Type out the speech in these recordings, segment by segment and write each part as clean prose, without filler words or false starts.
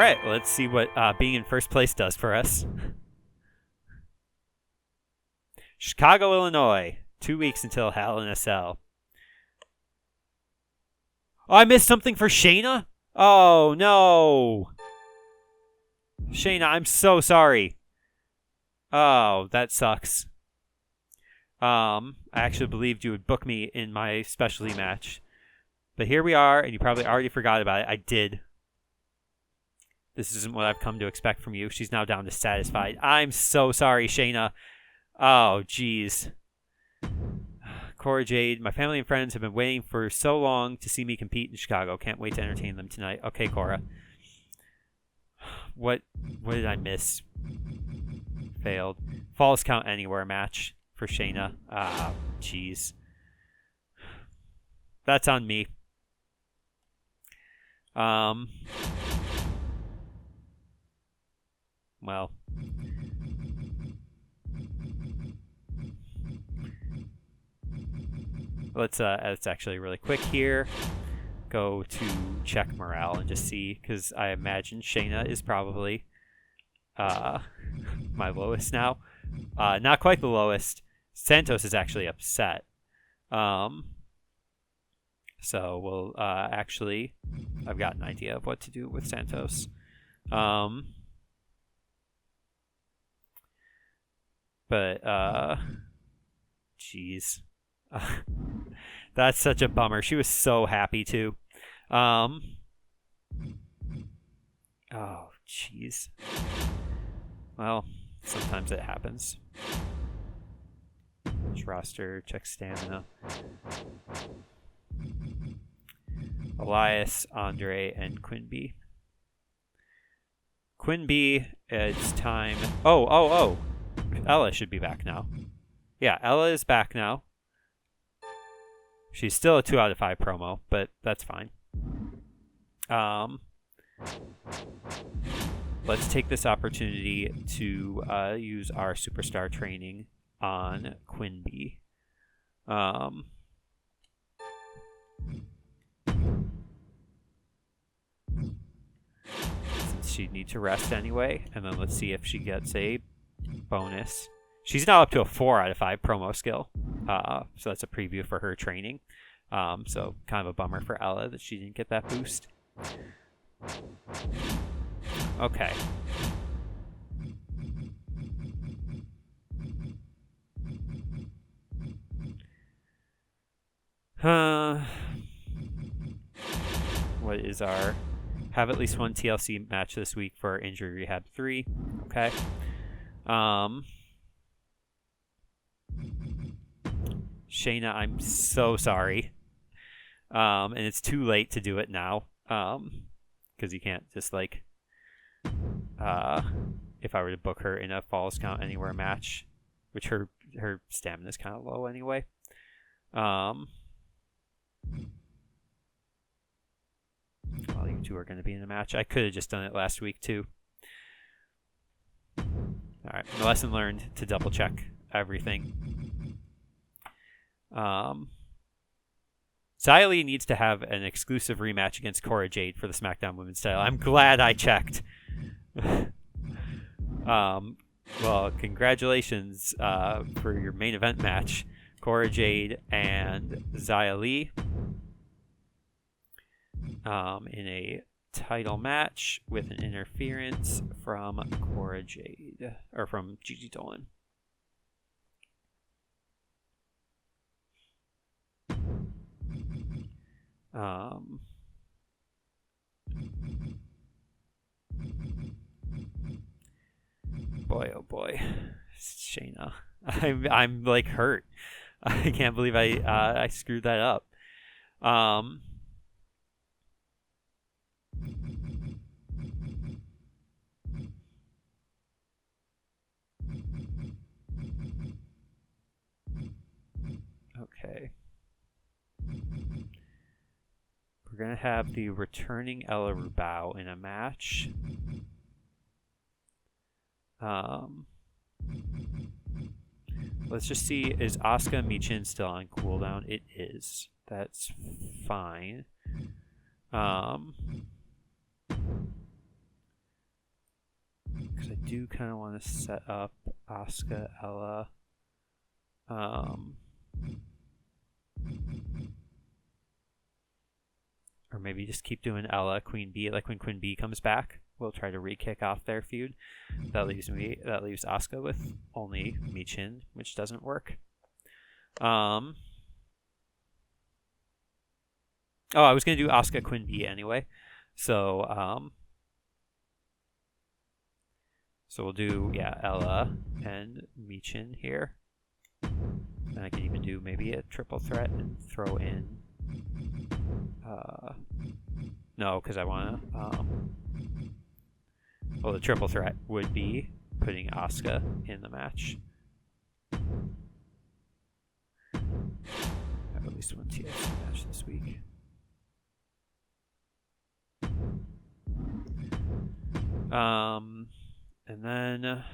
right, let's see what being in first place does for us. Chicago, Illinois. 2 weeks until Hell in a Cell. Oh, I missed something for Shayna? Oh, no. Shayna, I'm so sorry. Oh, that sucks. I actually believed you would book me in my specialty match. But here we are, and you probably already forgot about it. I did. This isn't what I've come to expect from you. She's now down to satisfied. I'm so sorry, Shayna. Oh, jeez. Cora Jade, my family and friends have been waiting for so long to see me compete in Chicago. Can't wait to entertain them tonight. Okay, Cora. What did I miss? Failed. Falls Count Anywhere match for Shayna. Ah, jeez. That's on me. Well. Let's actually really quick here go to check morale and just see, because I imagine Shayna is probably my lowest now. Not quite the lowest. Santos is actually upset. So we'll actually, I've got an idea of what to do with Santos. But jeez. That's such a bummer. She was so happy too. Oh, jeez. Well, sometimes it happens. Roster, check stamina. Elias, Andre, and Quinby. Quinby, it's time. Oh. Ella should be back now. Yeah, Ella is back now. She's still a 2 out of 5 promo, but that's fine. Let's take this opportunity to use our superstar training on Quinby. Since she'd need to rest anyway, and then let's see if she gets a bonus. She's now up to a 4 out of 5 promo skill. So that's a preview for her training. So kind of a bummer for Ella that she didn't get that boost. Okay. What is our... Have at least one TLC match this week for our Injury Rehab 3. Okay. Shayna, I'm so sorry. And it's too late to do it now. Because you can't just like... if I were to book her in a Falls Count Anywhere match, which her stamina is kind of low anyway. Well, you two are going to be in a match. I could have just done it last week too. Alright, lesson learned to double check everything. Xia Li needs to have an exclusive rematch against Cora Jade for the SmackDown Women's title. I'm glad I checked. Well, congratulations for your main event match. Cora Jade and Xia Li in a title match with an interference from Cora Jade, or from Gigi Dolan. Boy, oh boy, Shayna, I'm like hurt. I can't believe I screwed that up. Okay. We're going to have the returning Ella Rubao in a match. Let's just see, is Asuka Michin still on cooldown? It is. That's fine. do kind of want to set up Asuka, Ella. Or maybe just keep doing Ella, Queen Bee. Like when Queen Bee comes back, we'll try to re-kick off their feud. That leaves Asuka with only Michin, which doesn't work. Oh, I was gonna do Asuka, Queen Bee anyway. So so we'll do Ella and Michin here. And I can even do maybe a triple threat and throw in no, because I want to well, the triple threat would be putting Asuka in the match. I have at least one TLC match this week. And then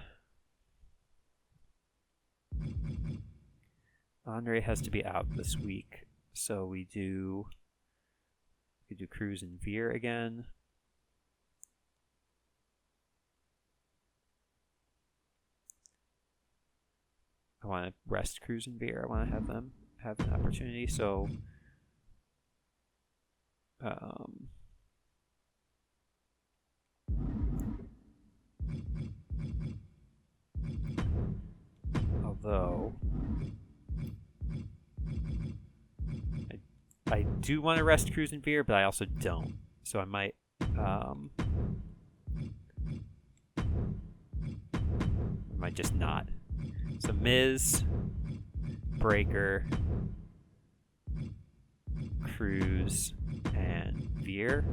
Andre has to be out this week, so we do Cruz and Veer again. I want to rest Cruz and Veer. I want to have them have an opportunity. So, although I do want to rest Cruz and Veer, but I also don't. So I might just not. So Miz, Breaker, Cruz, and Veer.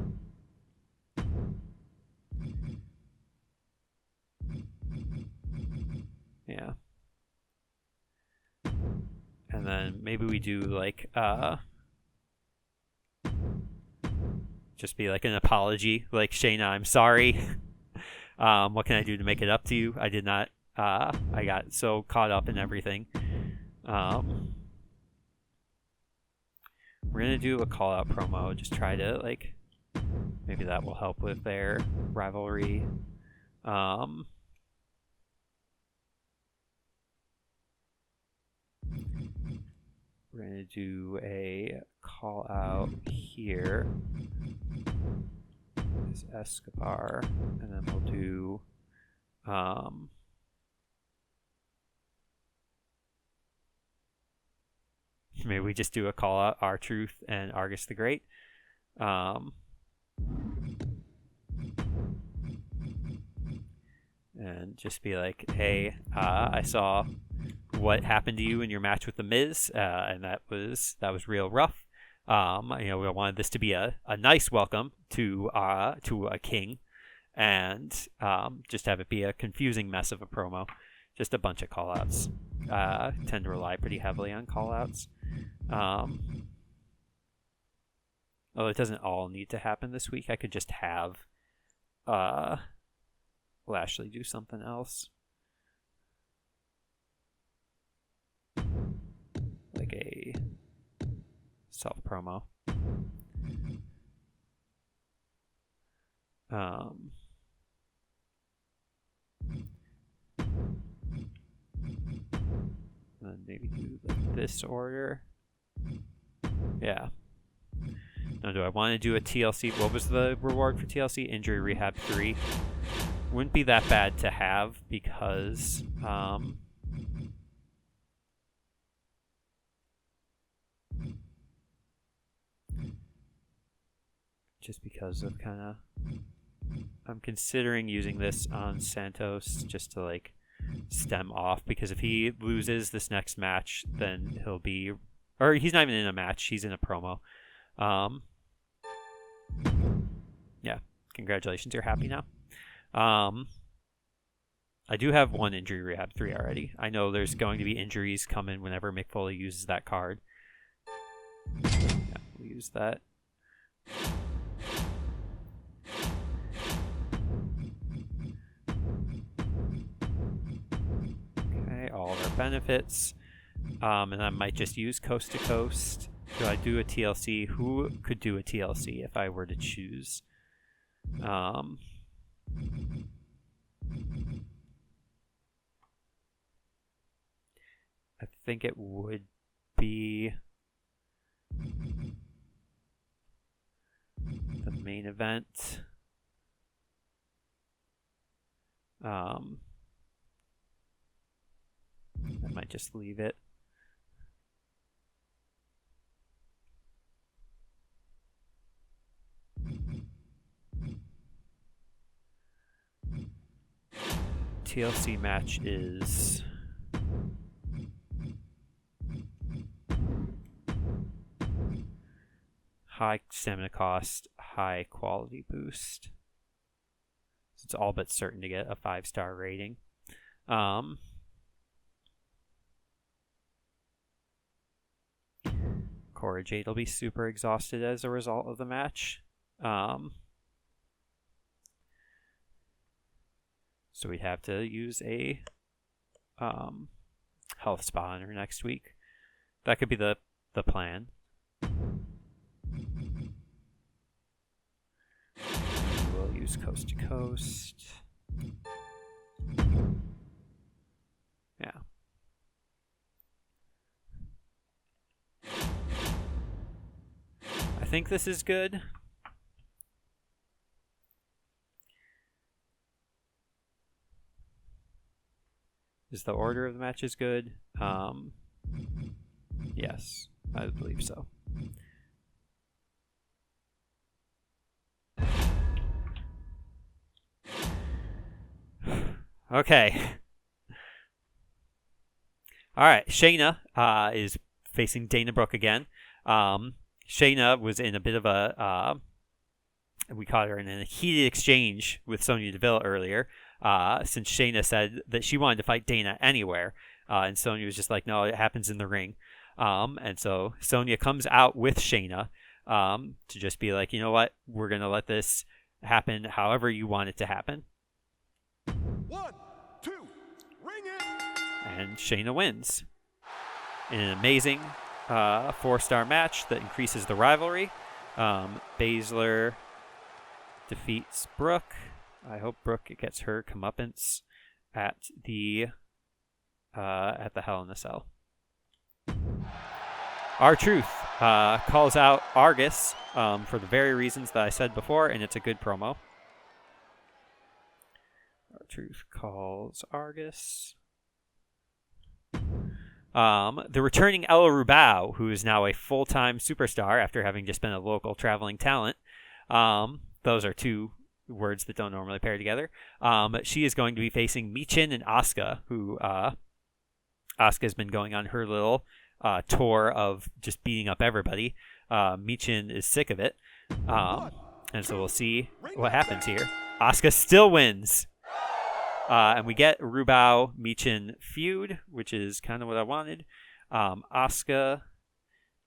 Yeah. And then maybe we do like just be like an apology, like Shayna, I'm sorry. What can I do to make it up to you? I did not. I got so caught up in everything. We're gonna do a call out promo. Just try to like, maybe that will help with their rivalry. We're gonna do a call out here. Is Escobar, and then we'll do maybe we just do a call out R-Truth and Argus the Great. And just be like, hey, I saw what happened to you in your match with The Miz, and that was real rough. We wanted this to be a nice welcome to a king, and just have it be a confusing mess of a promo. Just a bunch of call-outs. Tend to rely pretty heavily on call-outs. Although it doesn't all need to happen this week. I could just have Lashley do something else. Like a self-promo. And then maybe do like this order. Yeah. Now, do I want to do a TLC? What was the reward for TLC? Injury Rehab 3. Wouldn't be that bad to have because just because of kind of, I'm considering using this on Santos just to like stem off, because if he loses this next match, then he'll be, or he's not even in a match, he's in a promo. Yeah, congratulations, you're happy now. I do have one Injury Rehab 3 already. I know there's going to be injuries coming whenever Mick Foley uses that card. Yeah, we'll use that. Okay, all of our benefits. And I might just use Coast to Coast. Do I do a TLC? Who could do a TLC if I were to choose? think it would be the main event. I might just leave it. TLC match is high stamina cost, high quality boost. So it's all but certain to get a 5-star rating. Cora Jade will be super exhausted as a result of the match. So we'd have to use a health spa on her next week. That could be the plan. We'll use Coast to Coast. Yeah. I think this is good. Is the order of the matches good? Yes, I believe so. Okay. All right, Shayna is facing Dana Brooke again. Shayna was in a bit of a, we caught her in a heated exchange with Sonya Deville earlier. Since Shayna said that she wanted to fight Dana anywhere. And Sonya was just like, no, it happens in the ring. And so Sonya comes out with Shayna to just be like, you know what? We're going to let this happen however you want it to happen. 1, 2, ring it! And Shayna wins in an amazing 4-star match that increases the rivalry. Baszler defeats Brooke. I hope Brooke gets her comeuppance at the Hell in a Cell. R-Truth calls out Argus for the very reasons that I said before, and it's a good promo. R-Truth calls Argus. The returning Ella Rubao, who is now a full-time superstar after having just been a local traveling talent. Those are two words that don't normally pair together. She is going to be facing Michin and Asuka, who Asuka's been going on her little tour of just beating up everybody. Michin is sick of it. And so we'll see what happens here. Asuka still wins. And we get Rubao Michin feud, which is kind of what I wanted. Asuka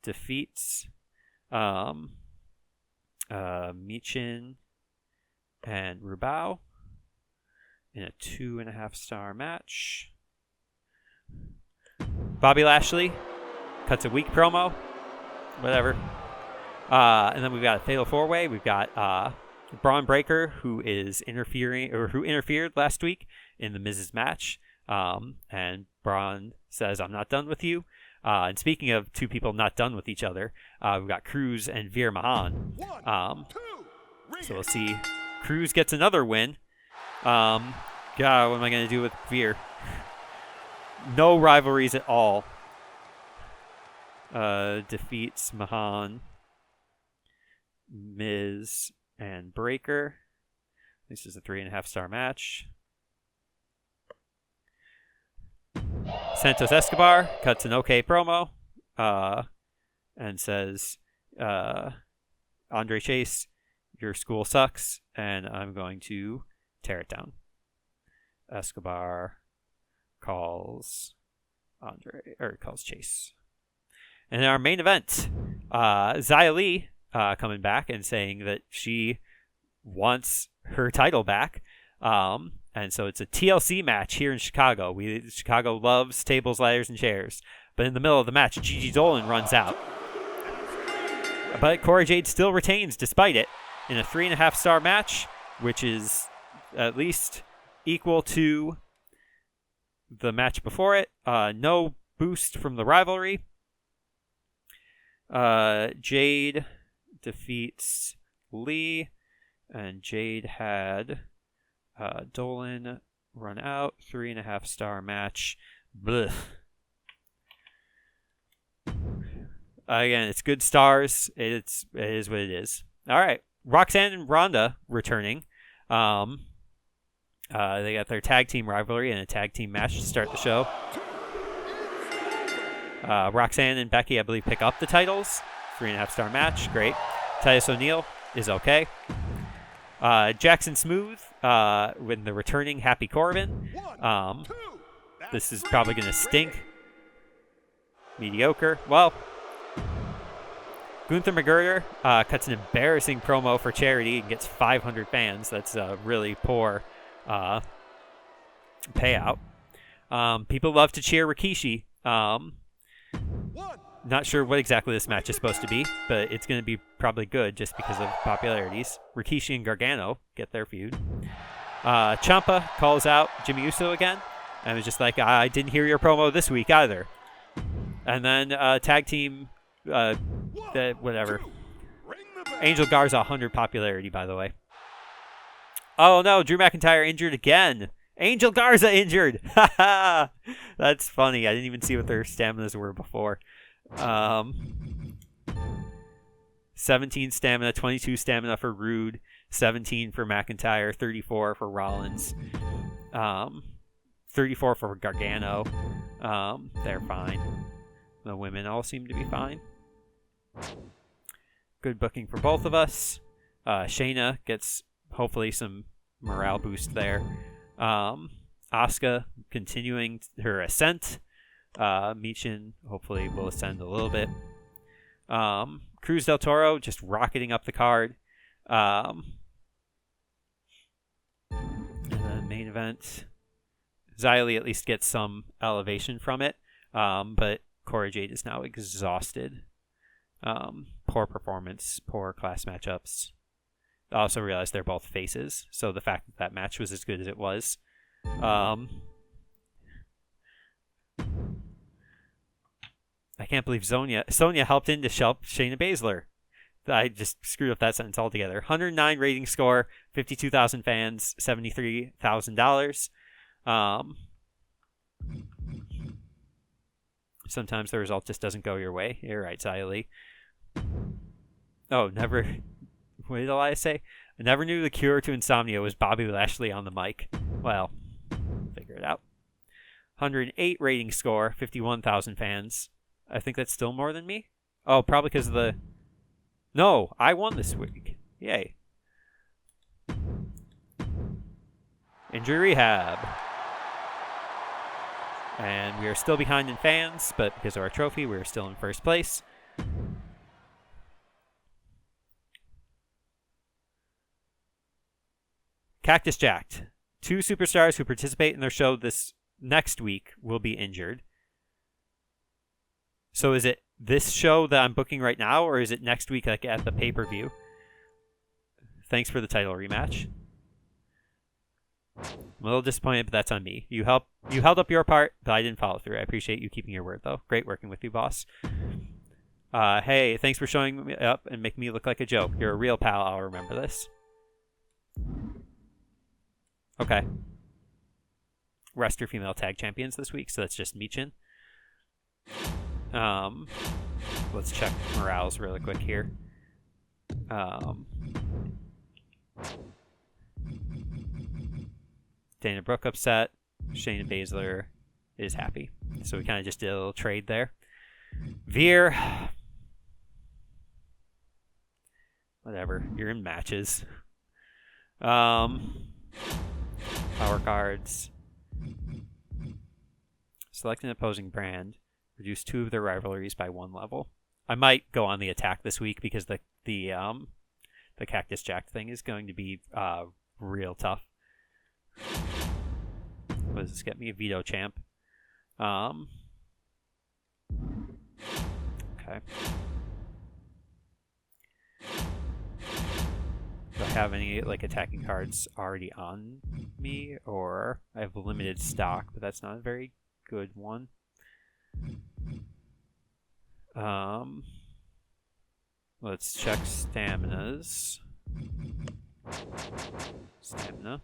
defeats Michin and Rubao in a 2.5-star match. Bobby Lashley cuts a weak promo. Whatever. And then we've got a Fatal 4-Way. We've got Braun Breaker, who interfered last week in the Miz's match. And Braun says, I'm not done with you. And speaking of two people not done with each other, we've got Cruz and Veer Mahan. So we'll see. Cruz gets another win. God, what am I going to do with Veer? No rivalries at all. Defeats Mahan, Miz, and Breaker. This is a 3.5-star match. Santos Escobar cuts an okay promo and says, Andre Chase, your school sucks, and I'm going to tear it down. Escobar calls Chase. And in our main event, Xia Li coming back and saying that she wants her title back. And so it's a TLC match here in Chicago. Chicago loves tables, ladders, and chairs. But in the middle of the match, Gigi Dolan runs out. But Cora Jade still retains despite it in a 3.5-star match, which is at least equal to the match before it. No boost from the rivalry. Jade defeats Lee, and Jade had Dolan run out. 3.5 star match. Blech. Again, it's good stars. It is what it is. All right, Roxanne and Ronda returning. They got their tag team rivalry and a tag team match to start the show. Roxanne and Becky, I believe, pick up the titles. 3.5 star match. Great. Titus O'Neil is okay. Jackson Smooth with the returning Happy Corbin. This is probably going to stink. Mediocre. Well, Gunther McGregor cuts an embarrassing promo for charity and gets 500 fans. That's a really poor payout. People love to cheer Rikishi. Not sure what exactly this match is supposed to be, but it's going to be probably good just because of popularities. Rikishi and Gargano get their feud. Ciampa calls out Jimmy Uso again, and was just like, I didn't hear your promo this week either. And then tag team, whatever. Angel Garza, 100 popularity, by the way. Oh no, Drew McIntyre injured again. Angel Garza injured. That's funny. I didn't even see what their staminas were before. 17 stamina, 22 stamina for Rude, 17 for McIntyre, 34 for Rollins, 34 for Gargano. They're fine. The women all seem to be fine. Good booking for both of us. Shayna gets hopefully some morale boost there. Asuka continuing her ascent. Michin hopefully will ascend a little bit. Cruz del Toro just rocketing up the card. And then main event. Xia Li at least gets some elevation from it. But Cora Jade is now exhausted. Poor performance, poor class matchups. I also realized they're both faces, so the fact that match was as good as it was. I can't believe Sonya helped in to help Shayna Baszler. I just screwed up that sentence altogether. 109 rating score, 52,000 fans, $73,000. Sometimes the result just doesn't go your way. You're right, Xia Li. Oh, never... What did Elias say? I never knew the cure to insomnia was Bobby Lashley on the mic. Well, figure it out. 108 rating score, 51,000 fans. I think that's still more than me. Oh, probably because of the... No, I won this week. Yay. Injury rehab. And we are still behind in fans, but because of our trophy, we're still in first place. Cactus Jacked. 2 superstars who participate in their show this next week will be injured. So is it this show that I'm booking right now, or is it next week like at the pay-per-view? Thanks for the title rematch. I'm a little disappointed, but that's on me. You held up your part, but I didn't follow through. I appreciate you keeping your word, though. Great working with you, boss. Hey, thanks for showing me up and making me look like a joke. You're a real pal. I'll remember this. Okay. Rest your female tag champions this week, so that's just Michin. Let's check morales really quick here. Dana Brooke upset. Shayna Baszler is happy. So we kind of just did a little trade there. Veer. Whatever. You're in matches. Power cards. Select an opposing brand. Reduce 2 of their rivalries by 1 level. I might go on the attack this week because the Cactus Jacked thing is going to be real tough. What does this get me? A veto champ. Okay. Do I have any attacking cards already on me, or I have limited stock, but that's not a very good one. Let's check staminas. Stamina.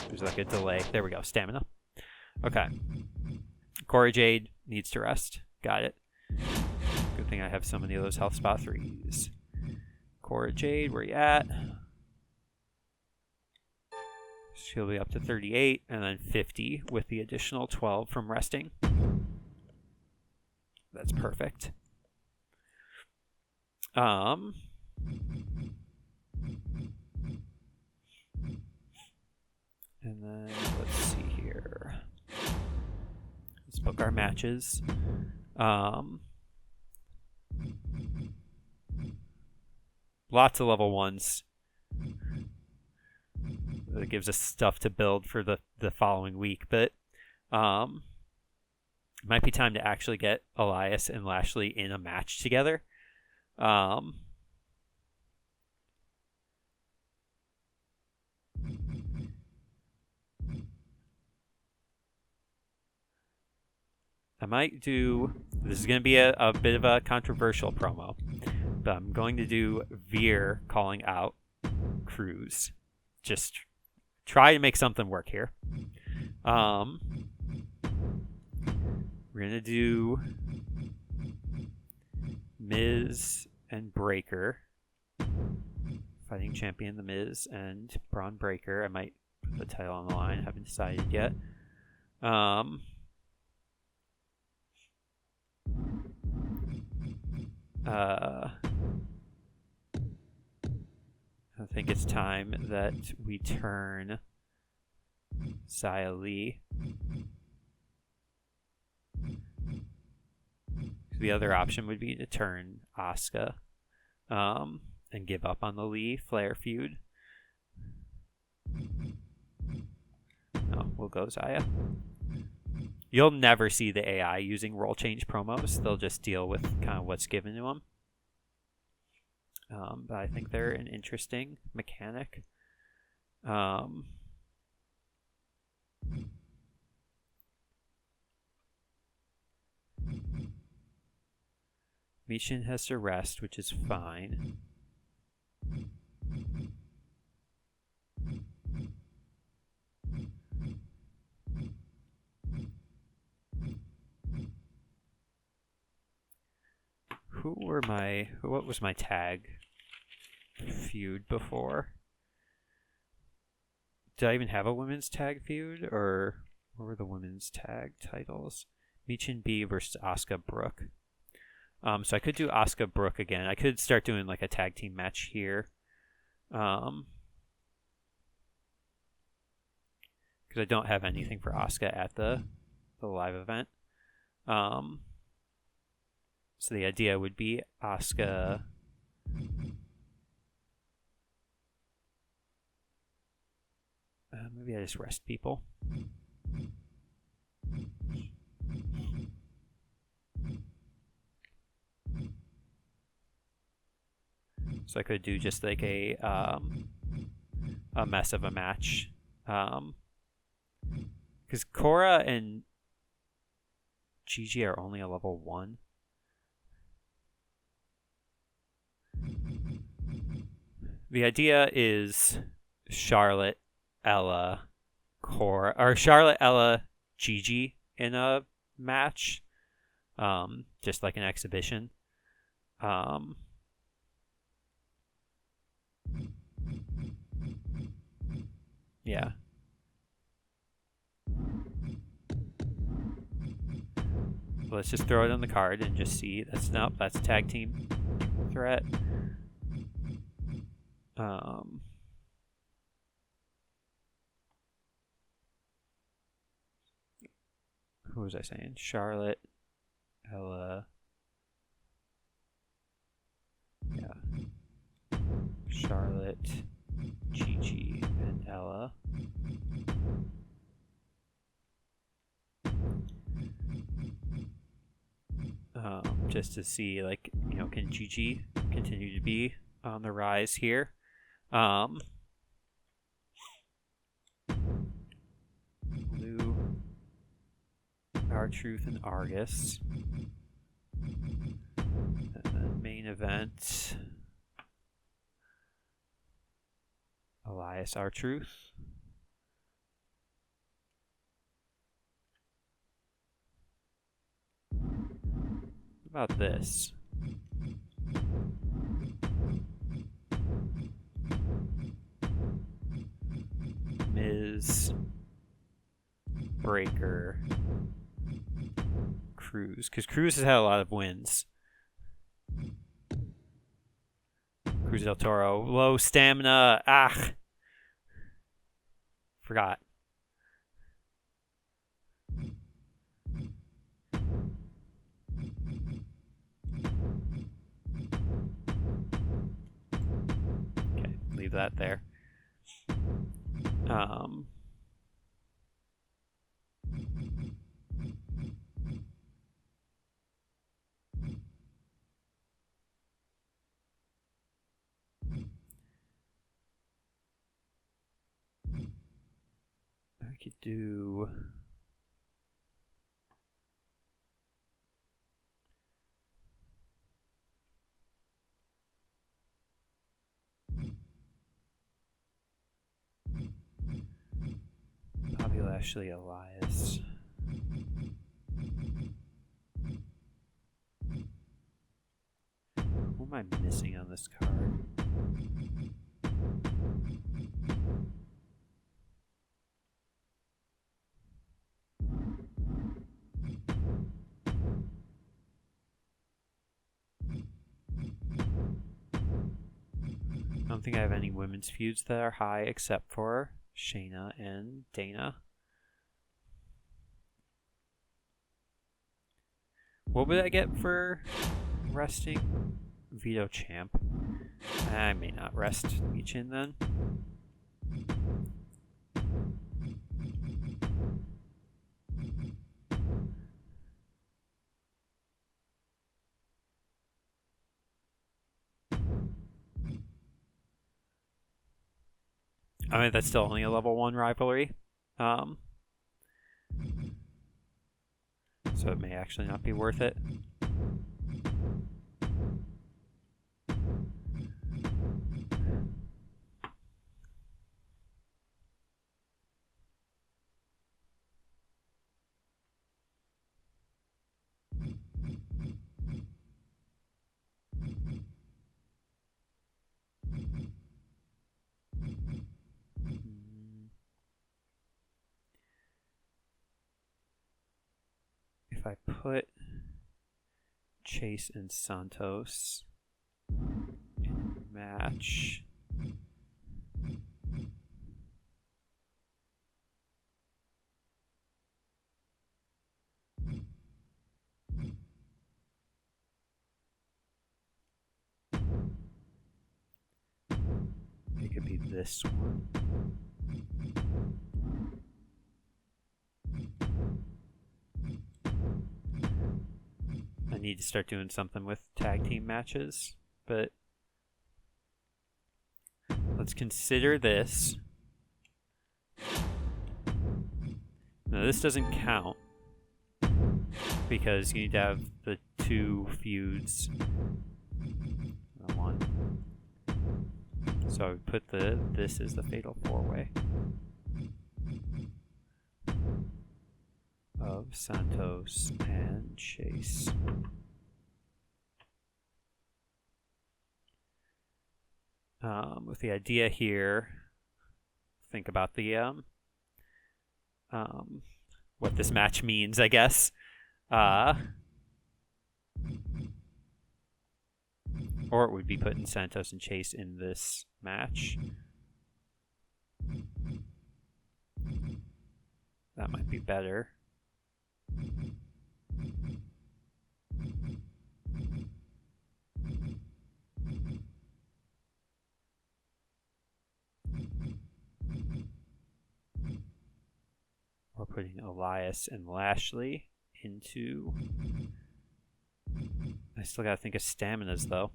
There's like a delay. There we go. Stamina. Okay. Cora Jade needs to rest. Got it. Good thing I have so many of those health spot 3s. Cora Jade, where you at? She'll be up to 38 and then 50 with the additional 12 from resting. That's perfect. And then let's see here. Let's book our matches. Lots of level 1s. That gives us stuff to build for the following week, but it might be time to actually get Elias and Lashley in a match together. I might do, this is going to be a bit of a controversial promo, but I'm going to do Veer calling out Cruz. Just try to make something work here. We're going to do Miz and Breaker. Fighting champion The Miz and Braun Breaker. I might put the title on the line. Haven't decided yet. I think it's time that we turn Xia Li. The other option would be to turn Asuka and give up on the Lee Flair feud. No, we'll go Xia. You'll never see the AI using role change promos. They'll just deal with kind of what's given to them. But I think they're an interesting mechanic. Michin has to rest, which is fine. What was my tag feud before? Did I even have a women's tag feud, or what were the women's tag titles? Michin B versus Asuka Brooke. So I could do Asuka Brooke again. I could start doing like a tag team match here. Because I don't have anything for Asuka at the live event. So the idea would be Asuka. Maybe I just rest people. So I could do just like a mess of a match. Because Cora and Gigi are only a level 1. The idea is Charlotte, Ella, Cora, or Charlotte, Ella, Gigi in a match. Just like an exhibition. Yeah. Let's just throw it on the card and just see. That's a tag team threat. Who was I saying? Charlotte, Ella. Yeah. Charlotte, Gigi, and Ella. Just to see, like, can Gigi continue to be on the rise here? R-Truth and Argus. And then main event, Elias R-Truth. What about this? Miz, Breaker, Cruz. Because Cruz has had a lot of wins. Cruz del Toro. Low stamina. Ah. Forgot. Okay, leave that there. I could do... Bobby Lashley, Elias. Who am I missing on this card? I don't think I have any women's feuds that are high except for Shayna and Dana. What would I get for resting Vito Champ? I may not rest Michin then. I mean, that's still only a level 1 rivalry. So it may actually not be worth it. If I put Chase and Santos in a match, it could be this one. I need to start doing something with tag team matches, but let's consider this. Now this doesn't count because you need to have the 2 feuds. One. So I would put this as the Fatal 4-Way of Santos and Chase. With the idea here, think about the what this match means, I guess. Or it would be putting Santos and Chase in this match. That might be better. Or putting Elias and Lashley into... I still gotta think of staminas though.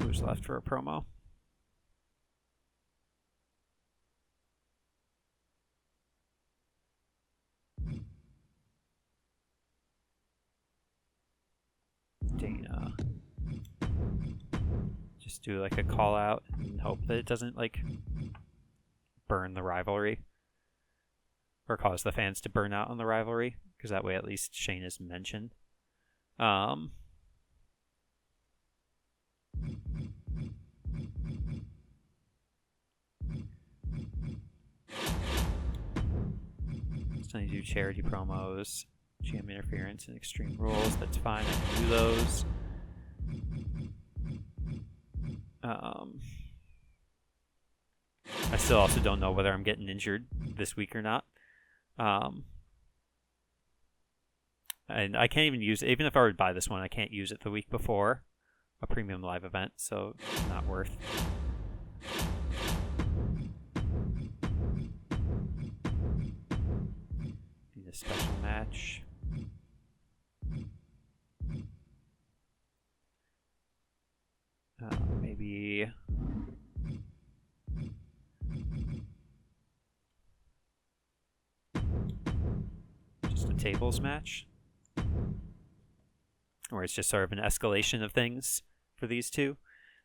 Who's hours left for a promo. Dana. Just do like a call out and hope that it doesn't like burn the rivalry or cause the fans to burn out on the rivalry, because that way at least Shane is mentioned. So you do charity promos, GM interference, and Extreme Rules. That's fine. I can do those. I still also don't know whether I'm getting injured this week or not. And I can't even use it. Even if I were to buy this one, I can't use it the week before a premium live event, so it's not worth. Need a special match. Maybe just a tables match, where it's just sort of an escalation of things for these two.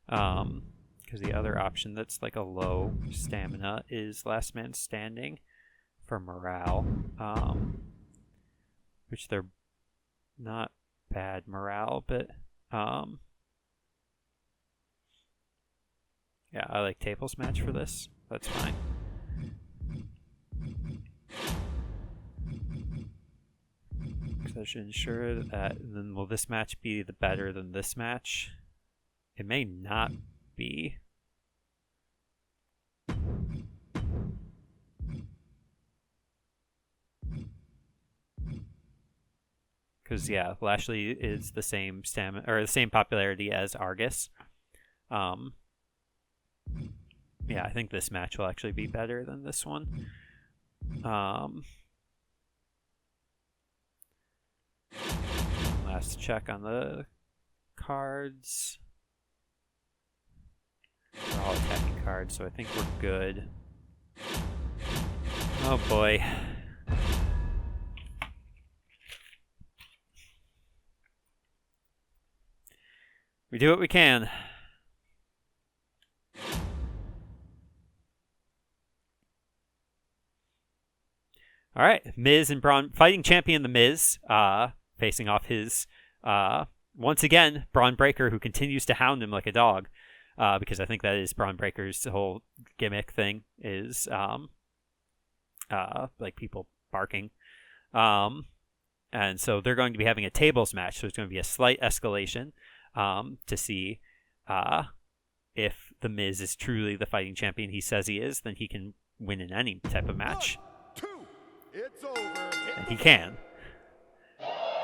Because the other option that's like a low stamina is Last Man Standing for morale, which they're not bad morale, but yeah, I like tables match for this. That's fine. Because I should ensure that. Then will this match be the better than this match? It may not be. Because yeah, Lashley is the same stamina or the same popularity as Argus. Yeah, I think this match will actually be better than this one. Last check on the cards. They're all attacking cards, so I think we're good. Oh boy. We do what we can. All right, Miz and Braun, fighting champion The Miz, facing off his, once again, Braun Breaker, who continues to hound him like a dog, because I think that is Braun Breaker's whole gimmick thing, is like people barking. And so they're going to be having a tables match, so it's going to be a slight escalation to see if The Miz is truly the fighting champion he says he is, then he can win in any type of match. It's over. And he can.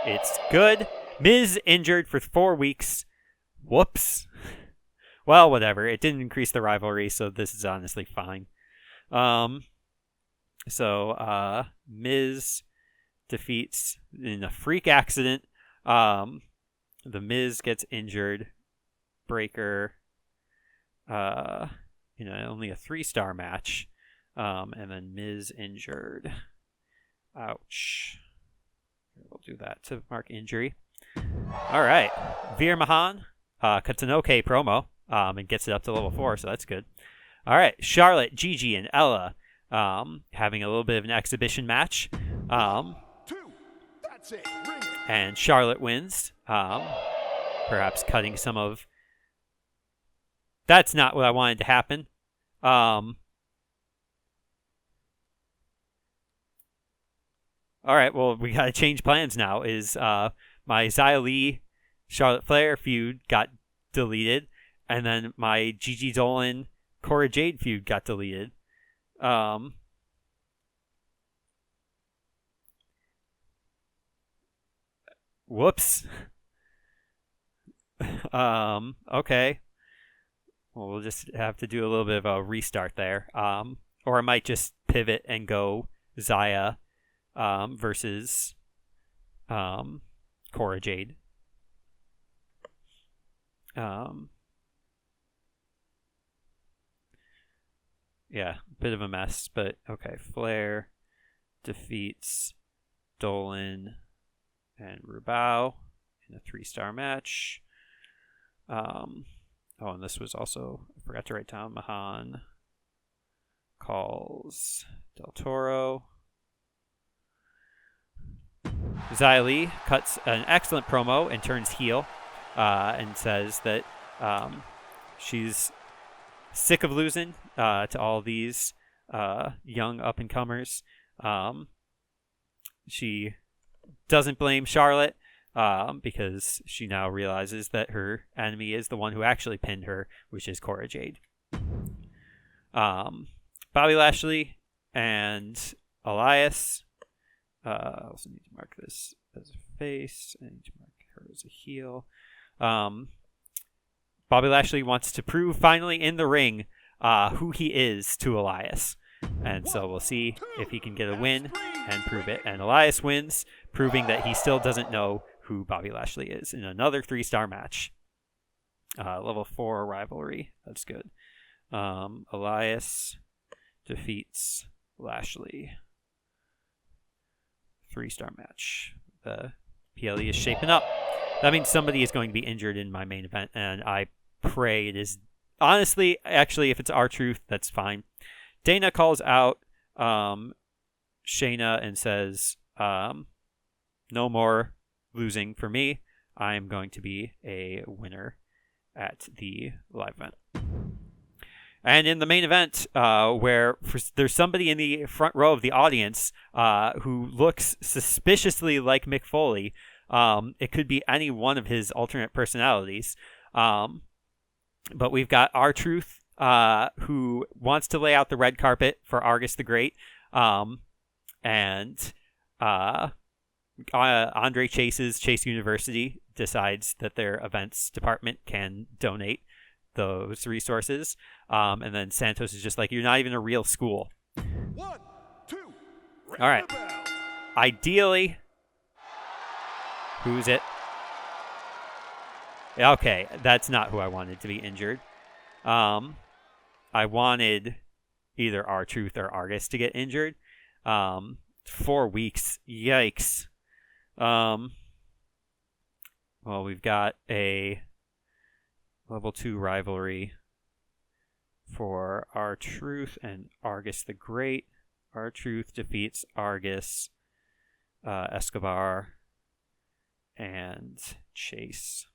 It's good. Miz injured for 4 weeks. Whoops. Well, whatever. It didn't increase the rivalry, so this is honestly fine. So Miz defeats in a freak accident. The Miz gets injured. Breaker. Only a 3-star match. And then Miz injured. Ouch. We'll do that to mark injury. All right. Veer Mahan cuts an okay promo and gets it up to level 4, so that's good. All right. Charlotte, Gigi, and Ella having a little bit of an exhibition match. 2. That's it. Ring. And Charlotte wins. Perhaps cutting some of... That's not what I wanted to happen. All right, well, we got to change plans now. Is my Xia Li Charlotte Flair feud got deleted, and then my Gigi Dolan Cora Jade feud got deleted. Whoops. Okay. Well, we'll just have to do a little bit of a restart there. Or I might just pivot and go Xia versus Cora Jade. Yeah, bit of a mess, but okay. Flair defeats Dolan and Rubao in a 3-star match. And this was also, I forgot to write down, Mahan calls Del Toro. Xia Li cuts an excellent promo and turns heel and says that she's sick of losing to all these young up-and-comers. She doesn't blame Charlotte because she now realizes that her enemy is the one who actually pinned her, which is Cora Jade. Bobby Lashley and Elias. I also need to mark this as a face. I need to mark her as a heel. Bobby Lashley wants to prove finally in the ring who he is to Elias. And so we'll see if he can get a win and prove it. And Elias wins, proving that he still doesn't know who Bobby Lashley is in another 3-star match. Level 4 rivalry. That's good. Elias defeats Lashley. 3-star match. The PLE is shaping up. That means somebody is going to be injured in my main event, and I pray it is. Honestly, actually, if it's R-Truth, that's fine. Dana calls out Shayna and says, no more losing for me. I'm going to be a winner at the live event. And in the main event, where there's somebody in the front row of the audience who looks suspiciously like Mick Foley. It could be any one of his alternate personalities. But we've got R-Truth, who wants to lay out the red carpet for Argus the Great. And Andre Chase's Chase University decides that their events department can donate those resources. And then Santos is just like, you're not even a real school. 1, 2, all right. Ideally, who's it? Okay, that's not who I wanted to be injured. I wanted either R-Truth or Argus to get injured. 4 weeks. Yikes. Well, we've got a level 2 rivalry for R-Truth and Argus the Great. R-Truth defeats Argus, Escobar, and Chase.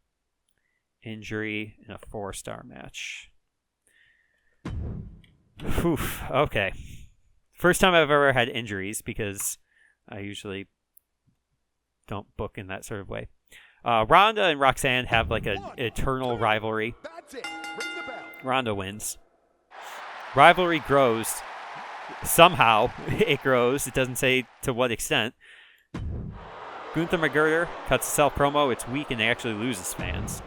Injury in a 4-star match. Oof, okay. First time I've ever had injuries because I usually don't book in that sort of way. Ronda and Roxanne have like an eternal rivalry. That's it. Ring the bell. Ronda wins. Rivalry grows. Somehow it grows. It doesn't say to what extent. Gunther McGregor cuts a self-promo. It's weak and they actually loses fans.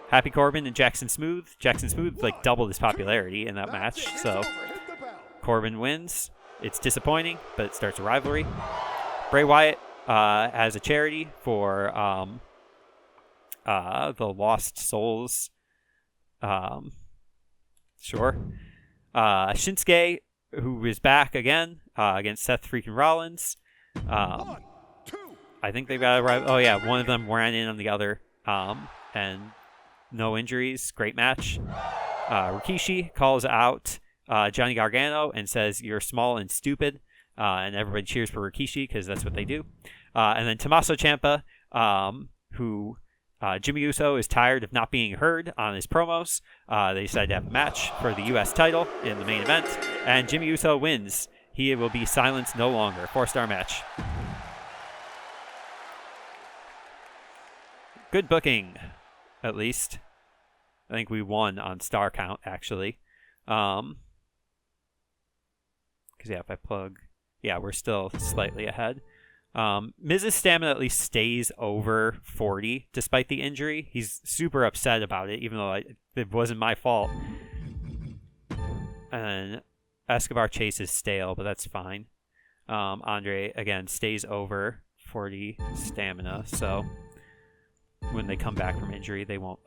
Happy Corbin and Jackson Smooth. Jackson Smooth like doubled his popularity in that match. So Corbin wins. It's disappointing, but it starts a rivalry. Bray Wyatt has a charity for the Lost Souls. Sure. Shinsuke, who is back again against Seth freaking Rollins. 1, 2. I think they've got a rival. Oh yeah, one of them ran in on the other. And no injuries. Great match. Rikishi calls out Johnny Gargano and says, you're small and stupid. And everybody cheers for Rikishi because that's what they do. And then Tommaso Ciampa, who Jimmy Uso is tired of not being heard on his promos. They decide to have a match for the U.S. title in the main event. And Jimmy Uso wins. He will be silenced no longer. 4-star match. Good booking, at least. I think we won on star count, actually. Because, yeah, if I plug... Yeah, we're still slightly ahead. Miz's stamina at least stays over 40, despite the injury. He's super upset about it, even though it wasn't my fault. And Escobar Chase is stale, but that's fine. Andre, again, stays over 40 stamina, so... when they come back from injury, they won't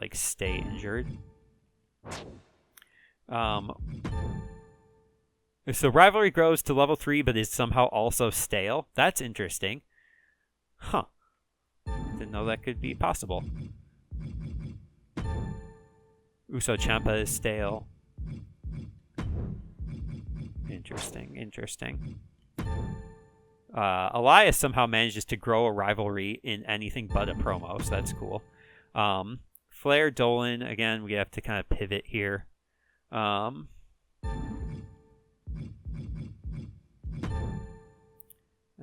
So rivalry grows to level 3, but is somehow also stale. That's interesting. Huh. Didn't know that could be possible. Uso Ciampa is stale. Interesting. Elias somehow manages to grow a rivalry in anything but a promo, so that's cool. Flair, Dolan, again, we have to kind of pivot here. And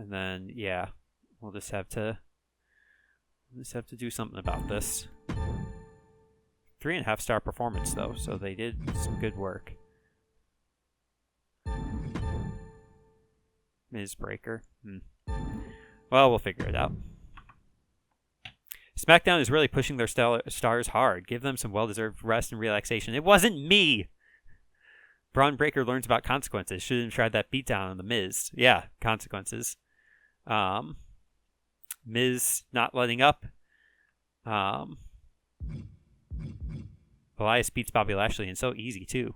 then, yeah, we'll just have to do something about this. 3.5-star performance, though, so they did some good work. Miz Breaker. Well, we'll figure it out. Smackdown is really pushing their stars hard. Give them some well-deserved rest and relaxation. It wasn't me! Braun Breaker learns about consequences. Shouldn't have tried that beatdown on the Miz. Yeah, consequences. Miz not letting up. Elias beats Bobby Lashley, and so easy, too.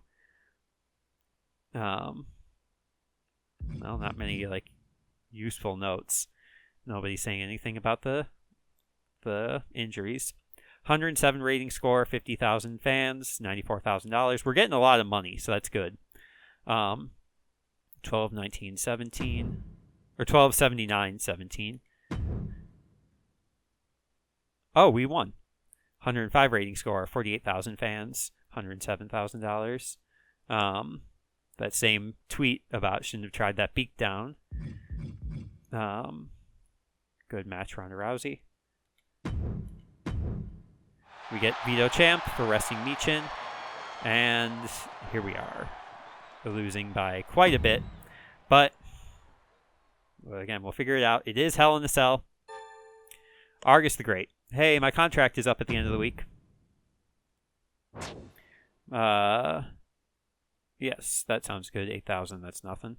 Well, not many, useful notes. Nobody's saying anything about the injuries. 107 rating score, 50,000 fans, $94,000. We're getting a lot of money, so that's good. 12, 19, 17. Or 12, 79, 17. Oh, we won. 105 rating score, 48,000 fans, $107,000. That same tweet about shouldn't have tried that beatdown. Good match, Ronda Rousey. We get Vito Champ for resting Michin. And here we are. We're losing by quite a bit. But, well, again, we'll figure it out. It is Hell in a Cell. Argus the Great. Hey, my contract is up at the end of the week. Yes, that sounds good. 8,000, that's nothing.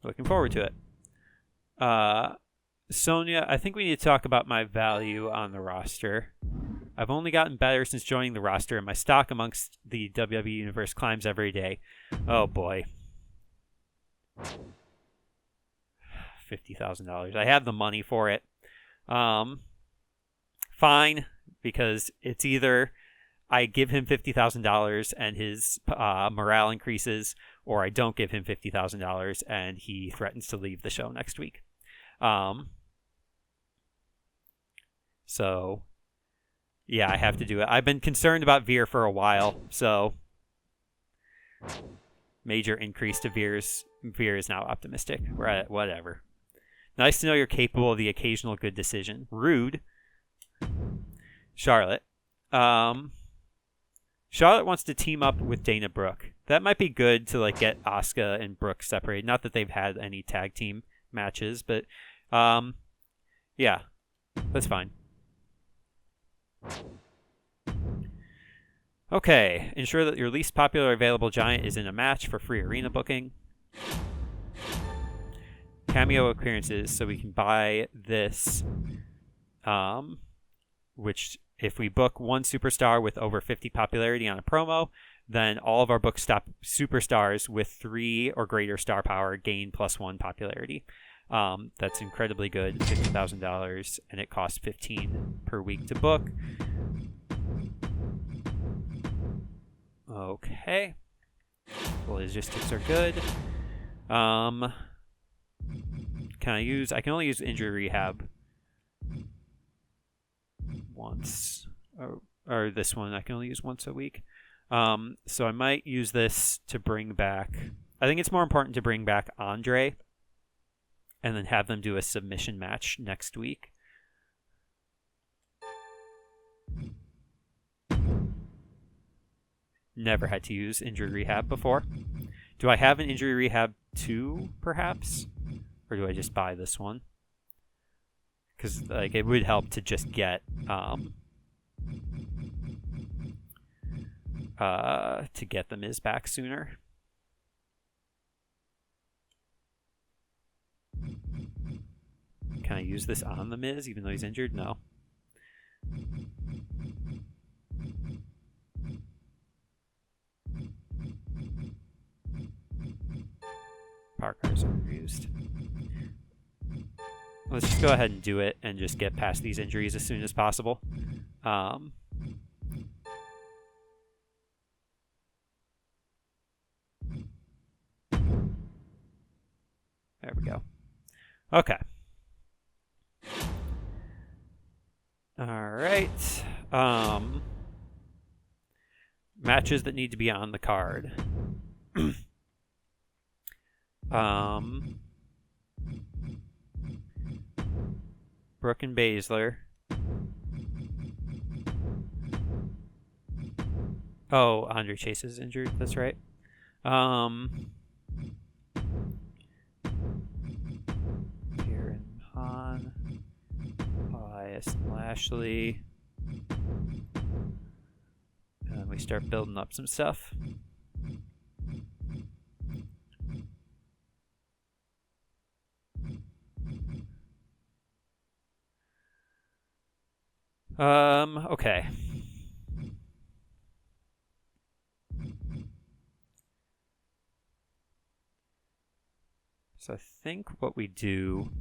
Looking forward to it. Sonya, I think we need to talk about my value on the roster. I've only gotten better since joining the roster, and my stock amongst the WWE Universe climbs every day. Oh boy. $50,000. I have the money for it. Fine, because it's either I give him $50,000 and his morale increases, or I don't give him $50,000 and he threatens to leave the show next week. So, yeah, I have to do it. I've been concerned about Veer for a while, so major increase to Veer's. Veer is now optimistic. We're at whatever. Nice to know you're capable of the occasional good decision. Rude. Charlotte. Charlotte wants to team up with Dana Brooke. That might be good to get Asuka and Brooke separated. Not that they've had any tag team matches, but yeah, that's fine. Okay, ensure that your least popular available giant is in a match for free arena booking. Cameo appearances, so we can buy this, which if we book one superstar with over 50 popularity on a promo, then all of our book superstars with 3 or greater star power gain +1 popularity. That's incredibly good, $50,000, and it costs $15 per week to book. Okay. Logistics are good. I can only use injury rehab once, or this one I can only use once a week. So I might use this to bring back, I think it's more important to bring back Andre and then have them do a submission match next week. Never had to use injury rehab before. Do I have an injury rehab 2, perhaps? Or do I just buy this one? Because it would help to just get the Miz back sooner. Can I use this on the Miz even though he's injured? No. markers are used. Let's just go ahead and do it and just get past these injuries as soon as possible. There we go. Okay. All right. Matches that need to be on the card. Brooke and Baszler. Oh, Andre Chase is injured. That's right. Here and Han. Elias and Lashley. And then we start building up some stuff. Okay. So I think what we do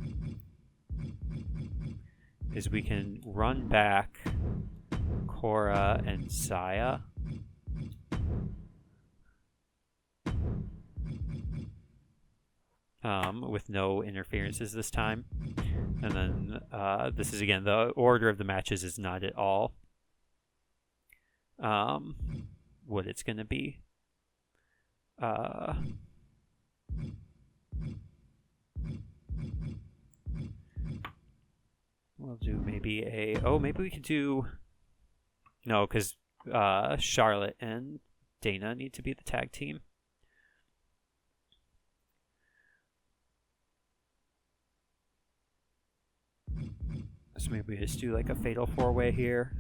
is we can run back Cora and Saya. With no interferences this time. And then this is, again, the order of the matches is not at all what it's going to be. We'll do maybe maybe we could do... No, because Charlotte and Dana need to be the tag team. So maybe we just do like a fatal 4-way here.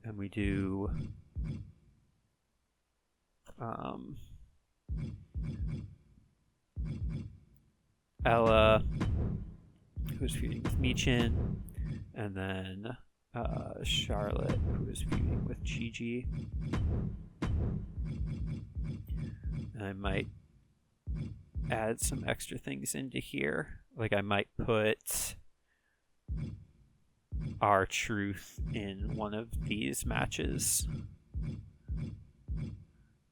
And we do... Ella, who's feuding with Michin, and then Charlotte, who is feuding with Gigi. And I might add some extra things into here. Like I might put R-Truth in one of these matches.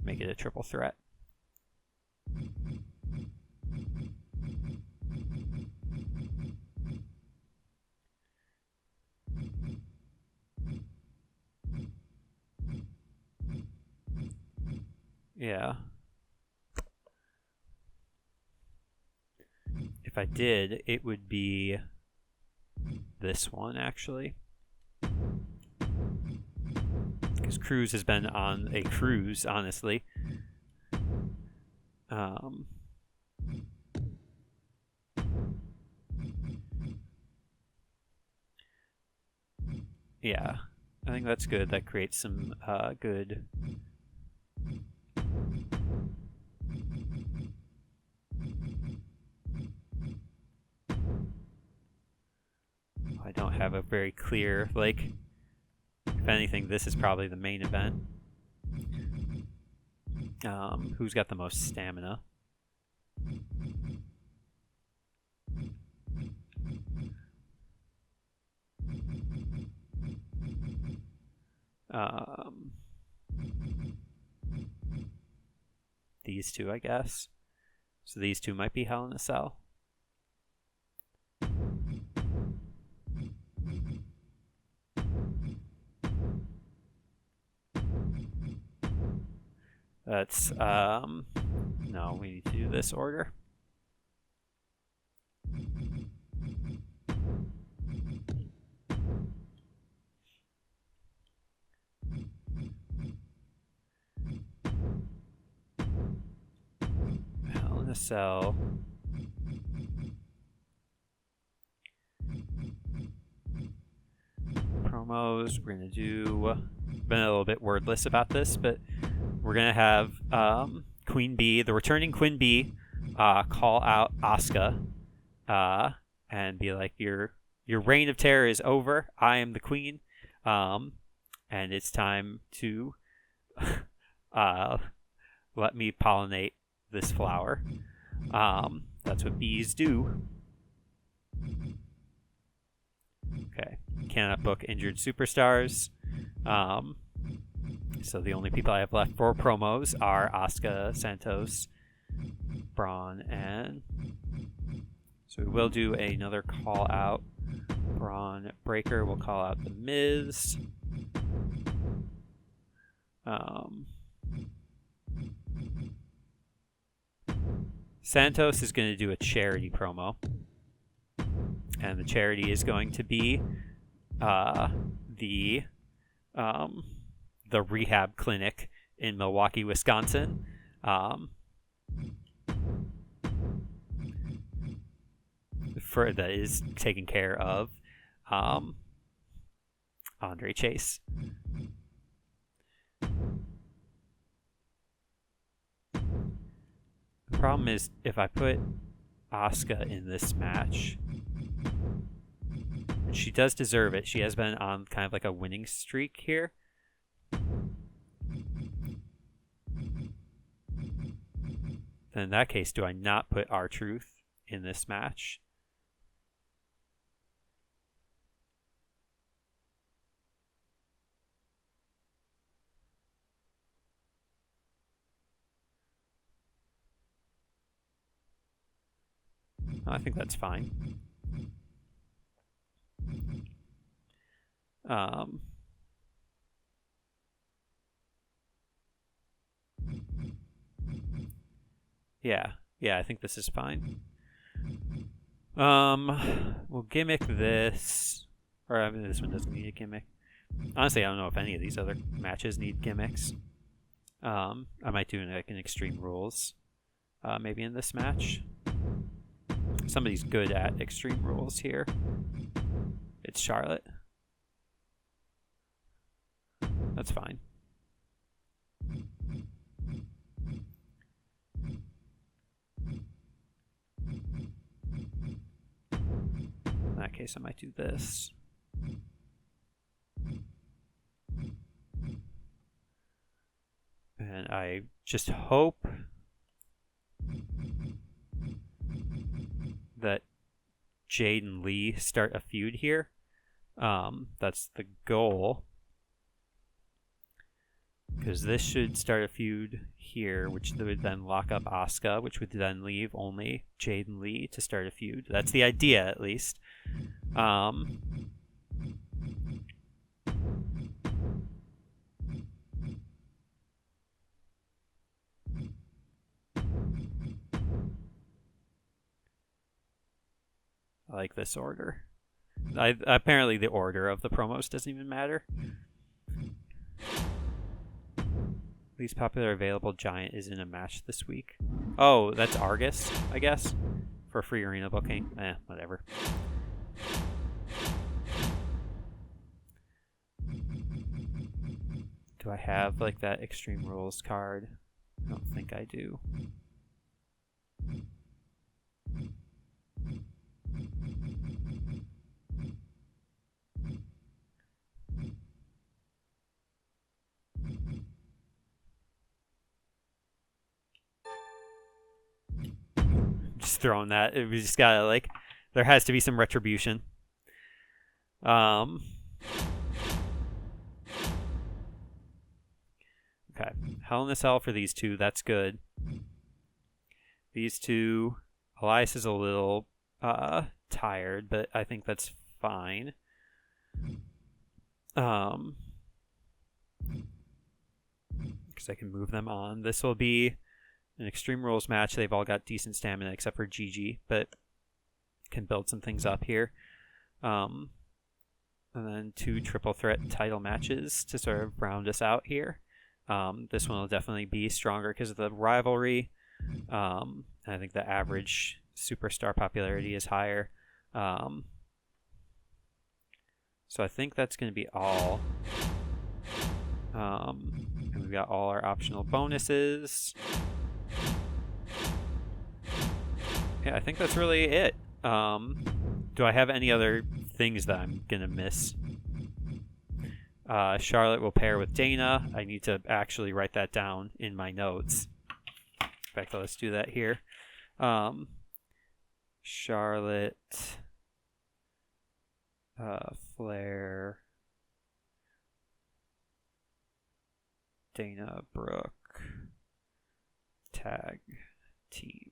Make it a triple threat. Yeah. If I did, it would be this one, actually. Because Cruz has been on a cruise, honestly. Yeah, I think that's good. That creates some good... I don't have a very clear, like, if anything, this is probably the main event. Who's got the most stamina? These two, I guess. So these two might be Hell in a Cell. That's, no, we need to do this order. Hell in a Cell. Promos, we're going to do, been a little bit wordless about this, but we're going to have Queen Bee, the returning Queen Bee, call out Asuka and be like, your reign of terror is over. I am the queen. And it's time to let me pollinate this flower. That's what bees do. Okay, cannot book injured superstars. So the only people I have left for promos are Asuka, Santos, Braun, and... So we will do another call out. Braun Breaker will call out The Miz. Santos is going to do a charity promo. And the charity is going to be the rehab clinic in Milwaukee, Wisconsin. That is taking care of Andre Chase. The problem is if I put Asuka in this match, she does deserve it. She has been on kind of like a winning streak here. Then in that case, do I not put R-Truth in this match? I think that's fine. Yeah, I think this is fine. We'll gimmick this. Or, I mean, this one doesn't need a gimmick. Honestly, I don't know if any of these other matches need gimmicks. I might do like an Extreme Rules, maybe in this match. Somebody's good at Extreme Rules here. It's Charlotte. That's fine. In that case, I might do this. And I just hope that Jade and Lee start a feud here. That's the goal. Because this should start a feud here, which would then lock up Asuka, which would then leave only Jade and Lee to start a feud. That's the idea, at least. I like this order. Apparently the order of the promos doesn't even matter. Least popular available giant is in a match this week. Oh, that's Argus, I guess, for free arena booking. Whatever. Do I have like that Extreme Rules card? I don't think I do. Just throwing that. We just gotta like, there has to be some retribution. Okay. Hell in a Cell for these two. That's good. These two, Elias is a little tired, but I think that's fine. Because I can move them on. This will be an Extreme Rules match. They've all got decent stamina except for Gigi, but can build some things up here. And then 2 triple threat title matches to sort of round us out here. This one will definitely be stronger because of the rivalry. And I think the average superstar popularity is higher. So I think that's going to be all. And we've got all our optional bonuses. Yeah, I think that's really it. Do I have any other things that I'm going to miss? Charlotte will pair with Dana. I need to actually write that down in my notes. fact, let's do that here. Charlotte, Flair, Dana Brooke, tag team.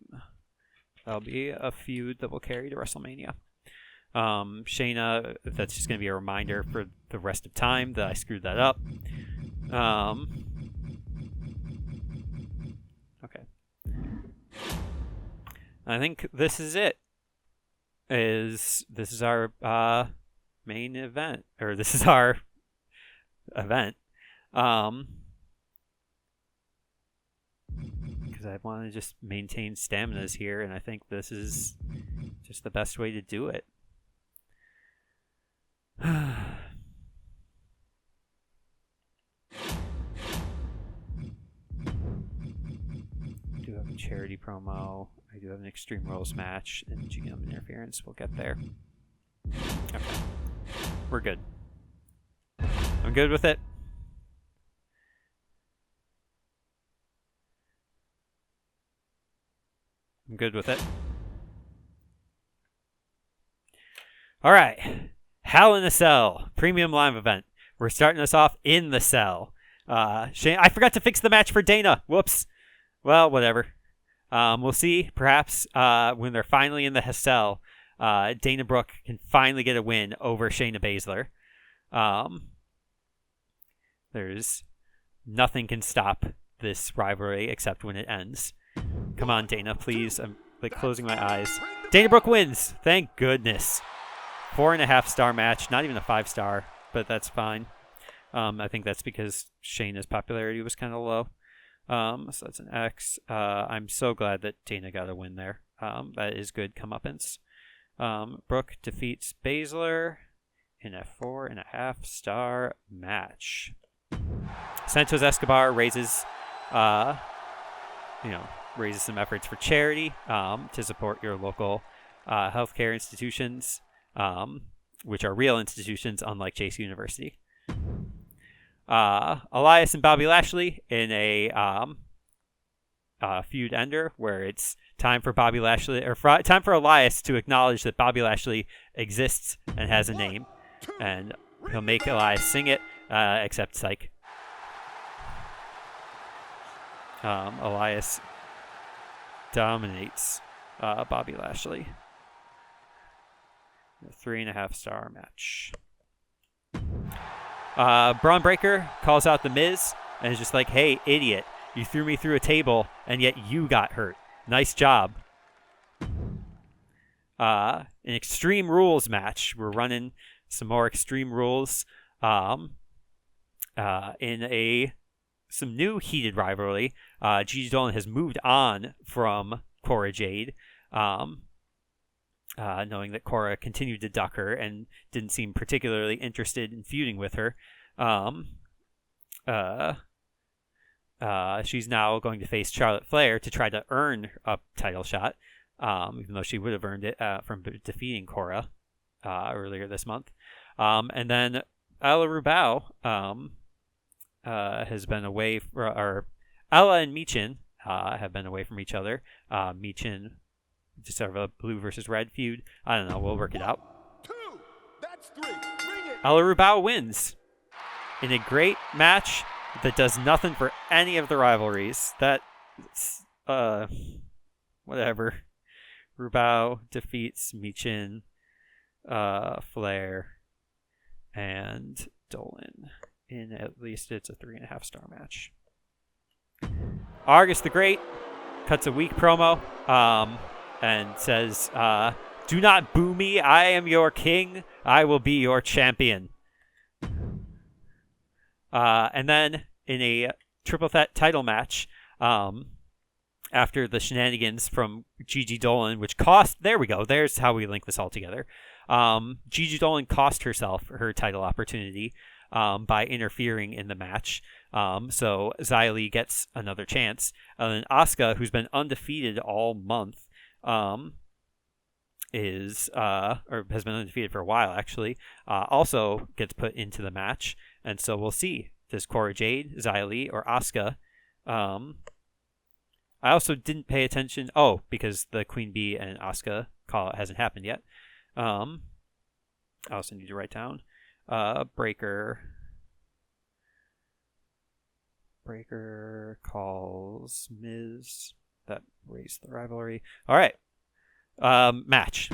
That'll be a feud that will carry to WrestleMania. Shayna, that's just going to be a reminder for the rest of time that I screwed that up. Okay. I think this is it. This is our main event, or this is our event. Because I want to just maintain staminas here, and I think this is just the best way to do it. I do have a charity promo. I do have an Extreme Rules match and GM interference. We'll get there. Okay. We're good. I'm good with it. I'm good with it. All right. Hell in a Cell. Premium live event. We're starting us off in the cell. Shane, I forgot to fix the match for Dana. Whoops. Well, whatever. We'll see. Perhaps when they're finally in the cell, Dana Brooke can finally get a win over Shayna Baszler. There's nothing can stop this rivalry except when it ends. Come on, Dana, please. I'm closing my eyes. Dana Brooke wins. Thank goodness. 4.5-star match. Not even a 5-star, but that's fine. I think that's because Shayna's popularity was kind of low. So that's an X. I'm so glad that Dana got a win there. That is good comeuppance. Brooke defeats Baszler in a 4.5-star match. Santos Escobar raises some efforts for charity to support your local healthcare institutions, which are real institutions, unlike Chase University. Elias and Bobby Lashley in a feud ender where it's time for Bobby Lashley time for Elias to acknowledge that Bobby Lashley exists and has a name, and he'll make Elias sing it, except psych. Elias dominates Bobby Lashley. A 3.5-star match. Braun Breaker calls out The Miz and is just like, hey, idiot, you threw me through a table and yet you got hurt. Nice job. An Extreme Rules match. We're running some more Extreme Rules in some new heated rivalry. Gigi Dolan has moved on from Cora Jade, knowing that Cora continued to duck her and didn't seem particularly interested in feuding with her. She's now going to face Charlotte Flair to try to earn a title shot, even though she would have earned it from defeating Cora earlier this month. And then Ella Rubao has been away, or Ella and Michin have been away from each other. Michin just sort of a blue versus red feud. I don't know. We'll work it out. 2, that's 3. Bring it. Ella Rubao wins in a great match that does nothing for any of the rivalries. Whatever. Rubao defeats Michin, Flair, and Dolan. In at least it's a 3.5-star match. Argus the Great cuts a weak promo and says, do not boo me. I am your king. I will be your champion. And then in a triple threat title match, after the shenanigans from Gigi Dolan, which cost, there we go. There's how we link this all together. Gigi Dolan cost herself her title opportunity by interfering in the match. So Xia Li gets another chance. And then Asuka, who's been undefeated all month, has been undefeated for a while actually, also gets put into the match. And so we'll see. Does Cora Jade, Xia Li, or Asuka I also didn't pay attention. Oh, because the Queen Bee and Asuka call out hasn't happened yet. I also need to write down Breaker calls Miz. That raised the rivalry. All right. Match.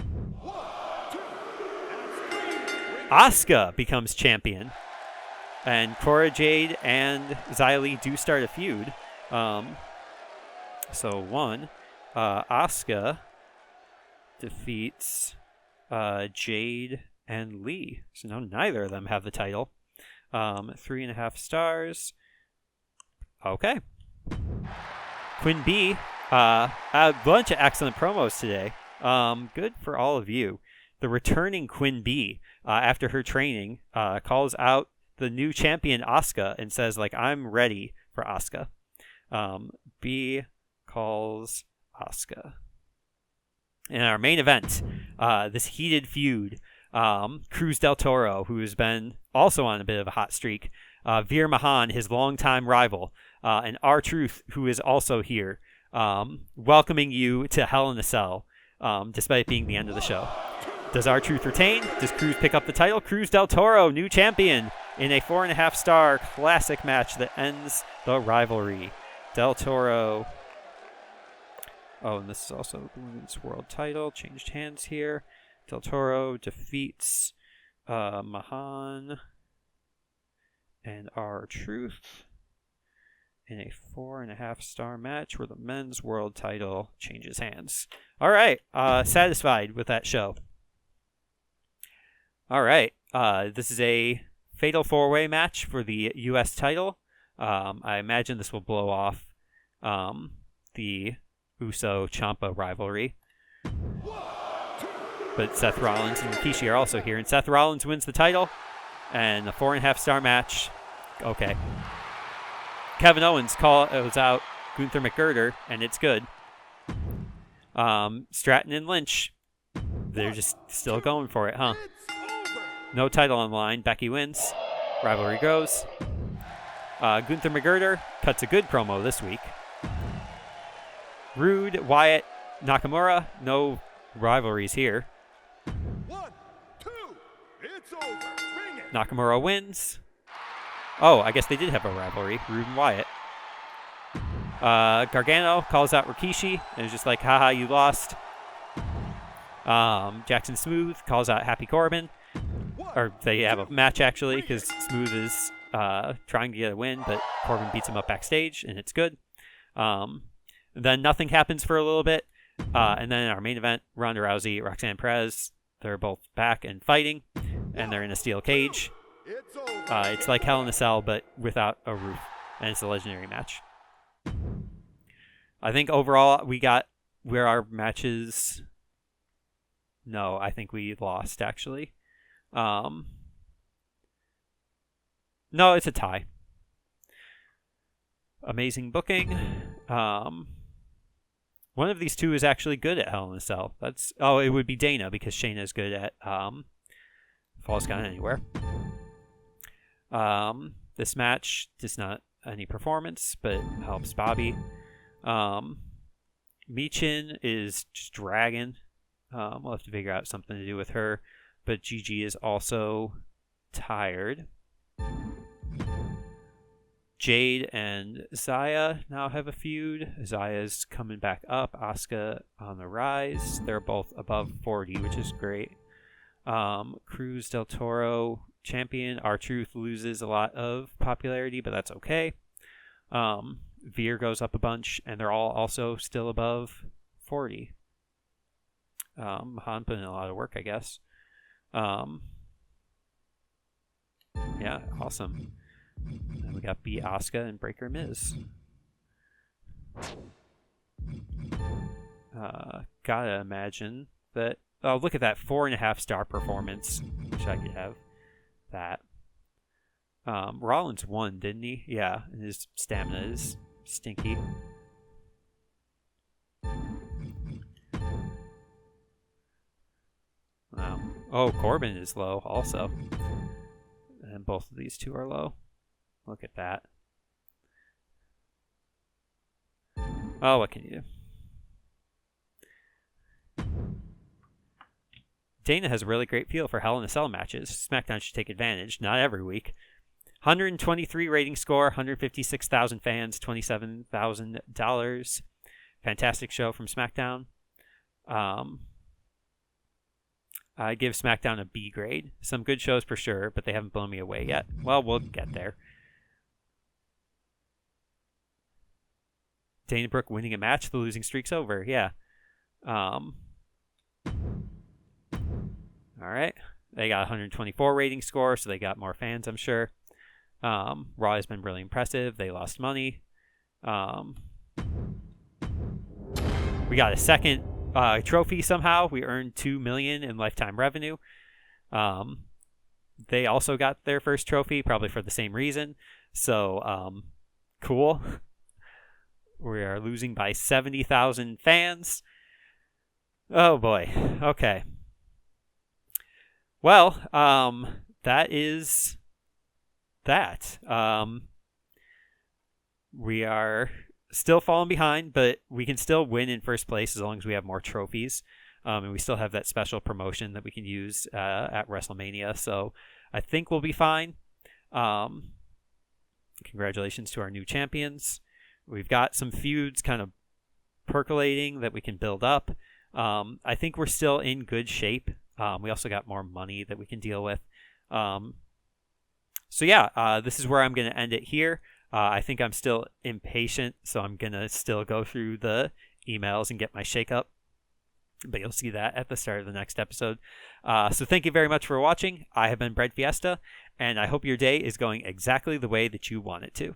Asuka becomes champion. And Cora Jade and Xia Li do start a feud. So Asuka defeats Jade and Lee. So now neither of them have the title. 3.5 stars. Okay. Queen Bee, a bunch of excellent promos today. Good for all of you. The returning Queen Bee, after her training, calls out the new champion Asuka and says, like, I'm ready for Asuka. Bee calls Asuka. In our main event, this heated feud, Cruz del Toro, who has been also on a bit of a hot streak, Veer Mahan, his longtime rival, and R-Truth, who is also here, welcoming you to Hell in a Cell, despite being the end of the show. Does R-Truth retain? Does Cruz pick up the title? Cruz del Toro, new champion, in a 4.5 star classic match that ends the rivalry. Del Toro. Oh, and this is also the women's world title. Changed hands here. Del Toro defeats Mahan and R-Truth in a 4.5 star match where the men's world title changes hands. All right. Satisfied with that show. All right. This is a fatal 4-way match for the U.S. title. I imagine this will blow off the Uso-Ciampa rivalry. But Seth Rollins and Rikishi are also here. And Seth Rollins wins the title. And a 4.5 star match. Okay. Kevin Owens calls out Gunther McGregor, and it's good. Stratton and Lynch, they're just still going for it, huh? No title on the line. Becky wins. Rivalry goes. Gunther McGregor cuts a good promo this week. Rude, Wyatt, Nakamura, no rivalries here. 1, 2, it's over. Bring it. Nakamura wins. Oh, I guess they did have a rivalry. Rude and Wyatt. Gargano calls out Rikishi and is just like, haha, you lost. Jackson Smooth calls out Happy Corbin. Or they have a match, actually, because Smooth is trying to get a win, but Corbin beats him up backstage, and it's good. Then nothing happens for a little bit. And then in our main event, Ronda Rousey, Roxanne Perez, they're both back and fighting, and they're in a steel cage. It's like Hell in a Cell, but without a roof, and it's a legendary match. I think overall we got where our matches... No, I think we lost, actually. No, it's a tie. Amazing booking. One of these two is actually good at Hell in a Cell. It would be Dana, because Shayna's good at Falls Count Anywhere. This match does not any performance, but helps Bobby. Michin is just dragging. We'll have to figure out something to do with her. But Gigi is also tired. Jade and Xia now have a feud. Xaya's coming back up. Asuka on the rise. They're both above 40, which is great. Cruz del Toro champion. R-Truth loses a lot of popularity, but that's okay. Veer goes up a bunch, and they're all also still above 40. Han put in a lot of work, I guess. Yeah, awesome. And we got B, Asuka, and Breaker Miz. Gotta imagine that... Oh, look at that 4.5 star performance. Wish I could have that. Rollins won, didn't he? Yeah, and his stamina is stinky. Wow. Oh, Corbin is low also. And both of these two are low. Look at that. Oh, what can you do? Dana has a really great feel for Hell in a Cell matches. SmackDown should take advantage, not every week. 123 rating score, 156,000 fans, $27,000. Fantastic show from SmackDown. I give SmackDown a B grade. Some good shows for sure, but they haven't blown me away yet. Well, we'll get there. Dana Brooke winning a match, the losing streak's over. Yeah. All right. They got 124 rating score, so they got more fans, I'm sure. Raw has been really impressive. They lost money. We got a second trophy somehow. We earned $2 million in lifetime revenue. They also got their first trophy, probably for the same reason. So, cool. We are losing by 70,000 fans. Oh boy. Okay. Well, that is that. We are still falling behind, but we can still win in first place as long as we have more trophies. And we still have that special promotion that we can use at WrestleMania. So I think we'll be fine. Congratulations to our new champions. We've got some feuds kind of percolating that we can build up. I think we're still in good shape. We also got more money that we can deal with. So yeah, this is where I'm going to end it here. I think I'm still impatient, so I'm going to still go through the emails and get my shake-up. But you'll see that at the start of the next episode. So thank you very much for watching. I have been Bread Fiesta, and I hope your day is going exactly the way that you want it to.